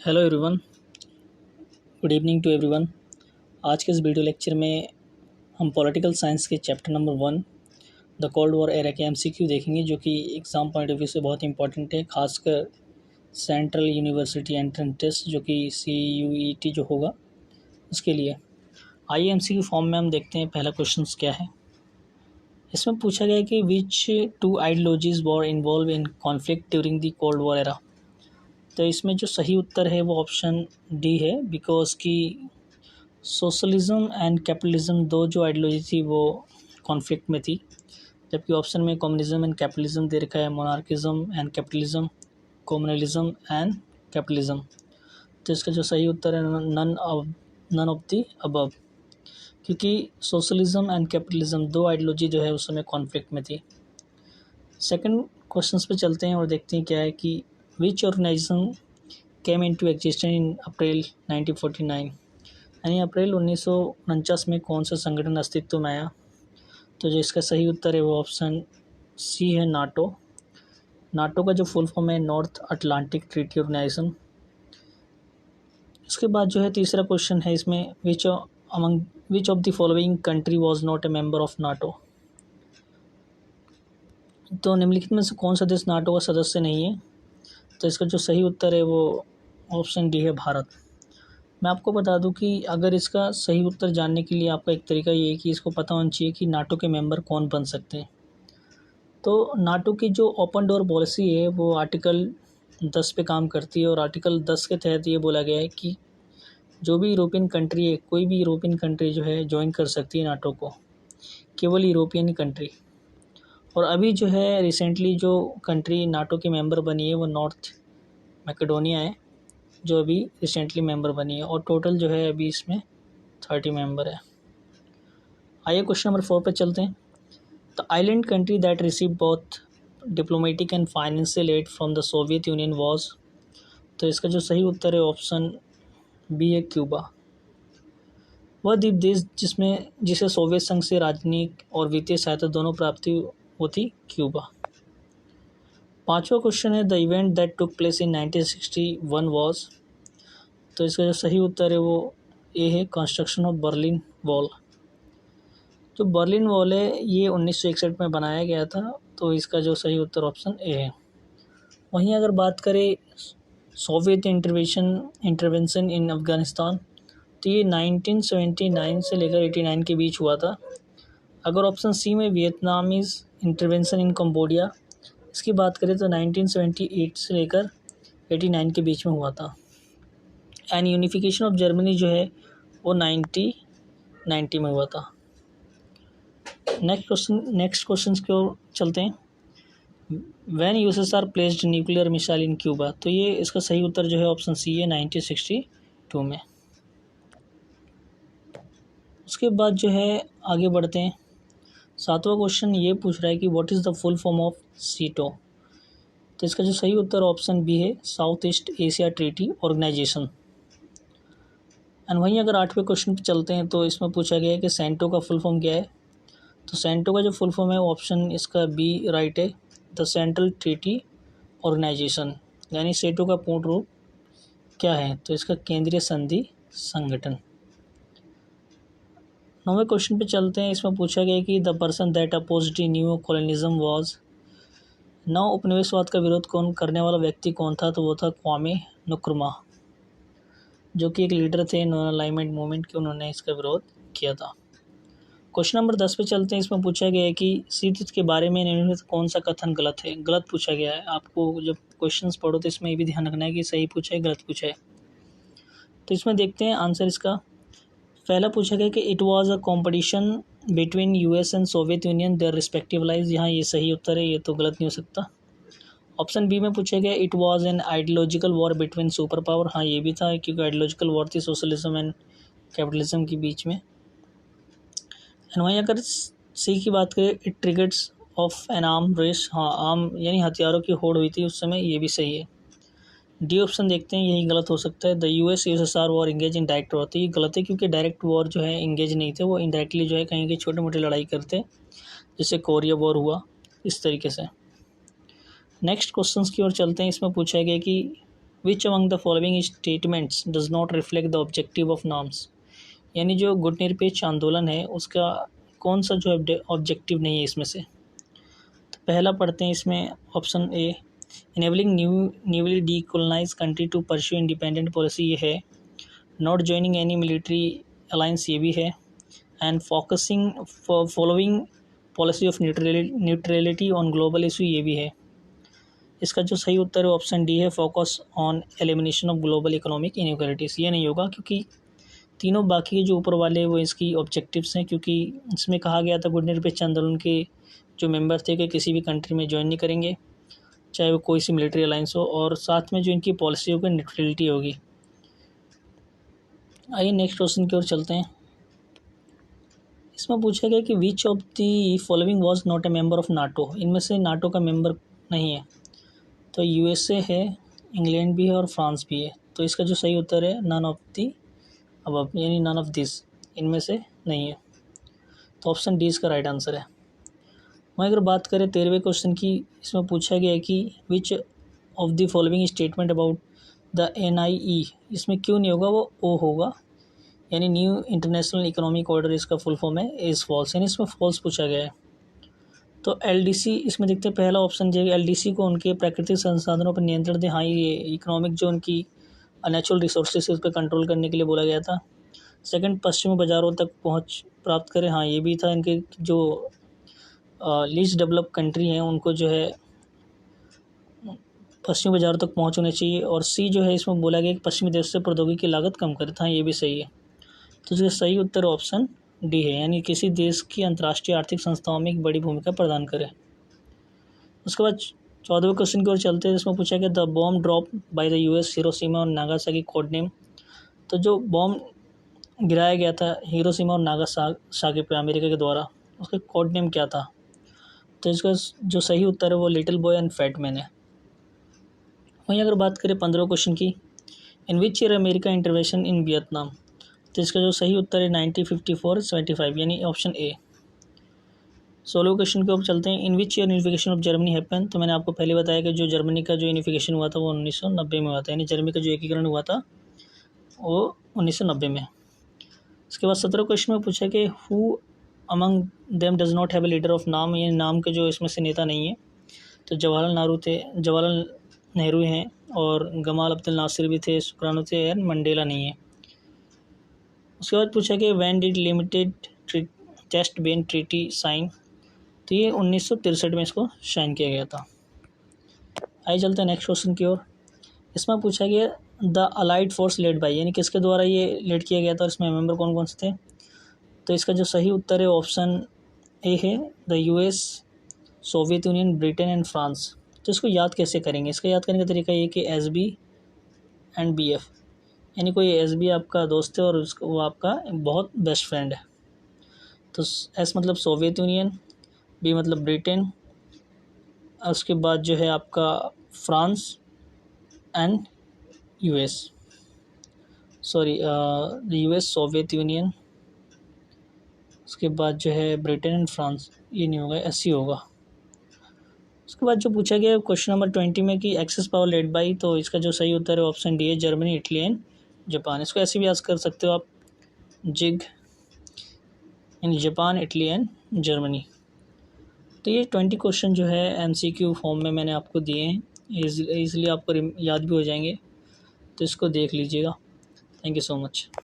Hello everyone, good evening to everyone. आज के इस वीडियो लेक्चर में हम पॉलिटिकल साइंस के chapter number 1 the cold war era के एमसीक्यू देखेंगे, जो कि एग्ज़ाम पॉइंट ऑफ व्यू से बहुत इंपॉर्टेंट है, खासकर सेंट्रल यूनिवर्सिटी एंट्रेंस टेस्ट जो कि CUET जो होगा उसके लिए। आइए एमसीक्यू फॉर्म में हम देखते हैं पहला क्वेश्चन क्या है। इसमें पूछा गया है कि which two ideologies were involved in conflict during the cold war era. तो इसमें जो सही उत्तर है वो ऑप्शन डी है, बिकॉज कि सोशलिज्म एंड कैपिटलिज्म दो जो आइडियोलॉजी थी वो कॉन्फ्लिक्ट में थी, जबकि ऑप्शन में कम्युनिज्म एंड कैपिटलिज्म दे रखा है, monarchism and capitalism, communalism and capitalism. तो इसका जो सही उत्तर है नन ऑफ द अबव, क्योंकि सोशलिज्म एंड कैपिटलिज्म दो आइडियोलॉजी जो है उस समय कॉन्फ्लिक्ट में थी। सेकंड क्वेश्चन पे चलते हैं और देखते हैं क्या है कि which organization came into existence in April 1949, यानी अप्रैल 1949 में कौन सा संगठन अस्तित्व में आया। तो जो इसका सही उत्तर है वो ऑप्शन सी है, नाटो। नाटो का जो फुल फॉर्म है नॉर्थ अटलांटिक ट्रीटी ऑर्गेनाइजेशन। उसके बाद जो है तीसरा क्वेश्चन है इसमें, which of the following country was not a member of NATO. तो निम्नलिखित में से कौन सा देश नाटो का सदस्य नहीं है। तो इसका जो सही उत्तर है वो ऑप्शन डी है, भारत। मैं आपको बता दूं कि अगर इसका सही उत्तर जानने के लिए आपका एक तरीका ये है कि इसको पता होना चाहिए कि नाटो के मेंबर कौन बन सकते हैं। तो नाटो की जो ओपन डोर पॉलिसी है वो आर्टिकल 10 पे काम करती है, और आर्टिकल 10 के तहत ये बोला गया है कि जो भी यूरोपियन कंट्री है, कोई भी यूरोपियन कंट्री जो है ज्वाइन कर सकती है नाटो को, केवल यूरोपियन कंट्री। और अभी जो है रिसेंटली जो कंट्री नाटो की मेंबर बनी है वो नॉर्थ मैकेडोनिया है, जो अभी रिसेंटली मेंबर बनी है, और टोटल जो है अभी इसमें 30 मेंबर है। आइए क्वेश्चन नंबर 4 पे चलते हैं। The island country that receive both diplomatic and financial aid from the Soviet union was. तो इसका जो सही उत्तर है ऑप्शन बी है, क्यूबा। वह द्वीप देश जिसे सोवियत संघ से राजनीतिक और वित्तीय सहायता दोनों प्राप्त हुई वो थी क्यूबा। पांचवा क्वेश्चन है, the event that took place in 1961 was. तो इसका जो सही उत्तर है वो ए है, कंस्ट्रक्शन ऑफ बर्लिन वॉल। जो बर्लिन वॉल है ये 1961 में बनाया गया था, तो इसका जो सही उत्तर ऑप्शन ए है। वहीं अगर बात करें सोवियत इंटरवेंशन इन अफगानिस्तान, तो ये 1979 से लेकर 89 के बीच हुआ था। अगर ऑप्शन सी में वियतनामीज इंटरवेंशन इन कंबोडिया, इसकी बात करें तो 1978 से लेकर 89 के बीच में हुआ था। एंड यूनिफिकेशन ऑफ जर्मनी जो है वो 1990 में हुआ था। नेक्स्ट क्वेश्चन की ओर चलते हैं। When USSR placed nuclear missile in Cuba, तो ये इसका सही उत्तर जो है ऑप्शन सी है, 1962 में। उसके बाद जो है आगे बढ़ते हैं। सातवां क्वेश्चन ये पूछ रहा है कि what is the full form of SEATO. तो इसका जो सही उत्तर ऑप्शन बी है, South East Asia Treaty Organisation. And वहीं अगर आठवें क्वेश्चन पे चलते हैं तो इसमें पूछा गया है कि सेंटो का फुल फॉर्म क्या है। तो सेंटो का जो फुल फॉर्म है ऑप्शन इसका बी राइट है, द सेंट्रल ट्रीटी ऑर्गेनाइजेशन। यानी सेटो का पूर्ण रूप क्या है, तो इसका केंद्रीय संधि संगठन। नौवें क्वेश्चन पे चलते हैं। इसमें पूछा गया है कि the person that opposed new colonialism was. नव उपनिवेशवाद का विरोध करने वाला व्यक्ति कौन था, तो वो था क्वामे नुक्रुमा, जो कि एक लीडर थे नॉन अलाइनमेंट मूवमेंट के, उन्होंने इसका विरोध किया था। क्वेश्चन नंबर 10 पे चलते हैं। इसमें पूछा गया है कि शीत युद्ध के बारे में निम्नलिखित कौन सा कथन गलत है। गलत पूछा गया है। आपको जब क्वेश्चंस पढ़ो तो इसमें ये भी ध्यान रखना है कि सही पूछा है गलत पूछा है। तो इसमें देखते हैं आंसर इसका। पहला पूछा गया कि it was a competition between US and Soviet union their respective lies. यहाँ ये सही उत्तर है, ये तो गलत नहीं हो सकता। ऑप्शन बी में पूछा गया it was an ideological war between super power. हाँ ये भी था, क्योंकि आइडियोलॉजिकल वॉर थी सोशलिज्म एंड कैपिटलिज्म के बीच में। एंड वहीं अगर सी की बात करें, it triggers off an arm race. हाँ, आर्म यानी हथियारों की होड़ हुई थी उस समय, ये भी सही है। डी ऑप्शन देखते हैं, यही गलत हो सकता है। The USSR war engage in direct war. तो ये गलत है, क्योंकि डायरेक्ट वॉर जो है इंगेज नहीं थे, वो इनडायरेक्टली जो है कहीं की छोटे मोटे लड़ाई करते, जैसे कोरिया वॉर हुआ, इस तरीके से। नेक्स्ट क्वेश्चंस की ओर चलते हैं। इसमें पूछा गया कि which among the following statements does not reflect the objective of norms, यानी जो गुटनिरपेक्ष आंदोलन है उसका कौन सा जो ऑब्जेक्टिव नहीं है इसमें से। तो पहला पढ़ते हैं इसमें option A, enabling newly decolonise country to pursue independent policy, ये है। Not joining any military alliance, ये भी है। And focusing following policy of neutrality on global issue, ये भी है। इसका जो सही उत्तर है ऑप्शन डी है, focus on elimination of global economic inequalities. ये नहीं होगा क्योंकि तीनों बाकी के जो ऊपर वाले वो इसकी ऑब्जेक्टिव्स हैं, क्योंकि इसमें कहा गया था गुटनिरपेक्ष आंदोलन के जो मेंबर थे कि किसी भी कंट्री में ज्वाइन नहीं करेंगे, चाहे वो कोई सी मिलिट्री अलायंस हो, और साथ में जो इनकी पॉलिसी होगी न्यूट्रलिटी होगी। आइए नेक्स्ट क्वेश्चन की ओर चलते हैं। इसमें पूछा गया कि which of the following was not a member of NATO, इनमें से नाटो का मेंबर नहीं है। तो यूएसए है, इंग्लैंड भी है और फ्रांस भी है। तो इसका जो सही उत्तर है नन ऑफ दी अब, यानी नन ऑफ दिस, इनमें से नहीं है। तो ऑप्शन डी इसका राइट आंसर है। वहीं अगर बात करें 13वें क्वेश्चन की, इसमें पूछा गया है कि which of the following statement about the NIE, इसमें क्यों नहीं होगा, वो ओ होगा, यानी न्यू इंटरनेशनल इकोनॉमिक ऑर्डर इसका फुल फॉर्म है, इज़ फॉल्स, यानी इसमें फॉल्स पूछा गया है। तो LDC इसमें देखते हैं, पहला ऑप्शन जो है LDC को उनके प्राकृतिक संसाधनों पर नियंत्रण दें, हाँ ये इकोनॉमिक जो उनकी नेचुरल रिसोर्सेज उस पर कंट्रोल करने के लिए बोला गया था। सेकंड, पश्चिमी बाज़ारों तक पहुंच प्राप्त करें, हाँ ये भी था। इनके जो लीस्ट डेवलप कंट्री हैं उनको जो है पश्चिमी बाज़ारों तक पहुंच होनी चाहिए। और सी जो है इसमें बोला गया कि पश्चिमी देश से प्रौद्योगिकी की लागत कम करे, हाँ ये भी सही है। तो इसका सही उत्तर ऑप्शन डी है, यानी किसी देश की अंतर्राष्ट्रीय आर्थिक संस्थाओं में एक बड़ी भूमिका प्रदान करे। उसके बाद 14वें क्वेश्चन की ओर चलते हैं, जिसमें पूछा गया the bomb drop by the US Hiroshima और नागासाकी कोड नेम। तो जो बॉम्ब गिराया गया था हिरोशिमा और नागासाकी पे अमेरिका के द्वारा, उसका कोड नेम क्या था। तो इसका जो सही उत्तर है वो little boy and fat man है। वहीं अगर बात करें 15वें क्वेश्चन की, in which year America intervention in Vietnam. तो इसका जो सही उत्तर है 1954-75, यानी ऑप्शन ए। 16वें क्वेश्चन के ऊपर चलते हैं, in which year unification of Germany happen. तो मैंने आपको पहले बताया कि जो जर्मनी का जो यूनिफिकेशन हुआ था वो 1990 में हुआ था, यानी जर्मनी का जो एकीकरण हुआ था वो 1990 में। उसके बाद 17वें क्वेश्चन में पूछा कि who among them does not have a leader of नाम, यानी नाम के जो इसमें से नेता नहीं है। तो जवाहरलाल नेहरू हैं और गमाल अब्दुल नासिर भी थे, सुकरानो थे, एंड मंडेला नहीं है। उसके बाद पूछा कि when did limited test ban treaty sign. तो ये 1963 में इसको साइन किया गया था। आइए चलते हैं नेक्स्ट क्वेश्चन की ओर। इसमें पूछा गया the allied force led by, यानी किसके द्वारा ये लीड किया गया था और इसमें मेंबर कौन कौन से थे। तो इसका जो सही उत्तर है ऑप्शन ए है, the US, Soviet union, Britain and France. तो इसको याद कैसे करेंगे, इसका याद करने का तरीका ये कि SB एंड BF, यानी कोई SB आपका दोस्त है और उसको वो आपका बहुत बेस्ट फ्रेंड है। तो S मतलब सोवियत यूनियन, B मतलब ब्रिटेन, उसके बाद जो है आपका France and US, US, Soviet union, उसके बाद जो है ब्रिटेन एंड फ्रांस, ये नहीं होगा, SC होगा। उसके बाद जो पूछा गया क्वेश्चन नंबर 20 में कि एक्सेस पावर लेड बाई, तो इसका जो सही उत्तर है ऑप्शन डी है, जर्मनी, इटली एंड जापान। इसको ऐसे भी याद कर सकते हो आप, jig in Japan, Italy and Germany. तो ये 20 क्वेश्चन जो है MCQ फॉर्म में मैंने आपको दिए हैं, इसलिए आपको याद भी हो जाएंगे। तो इसको देख लीजिएगा। Thank you so much.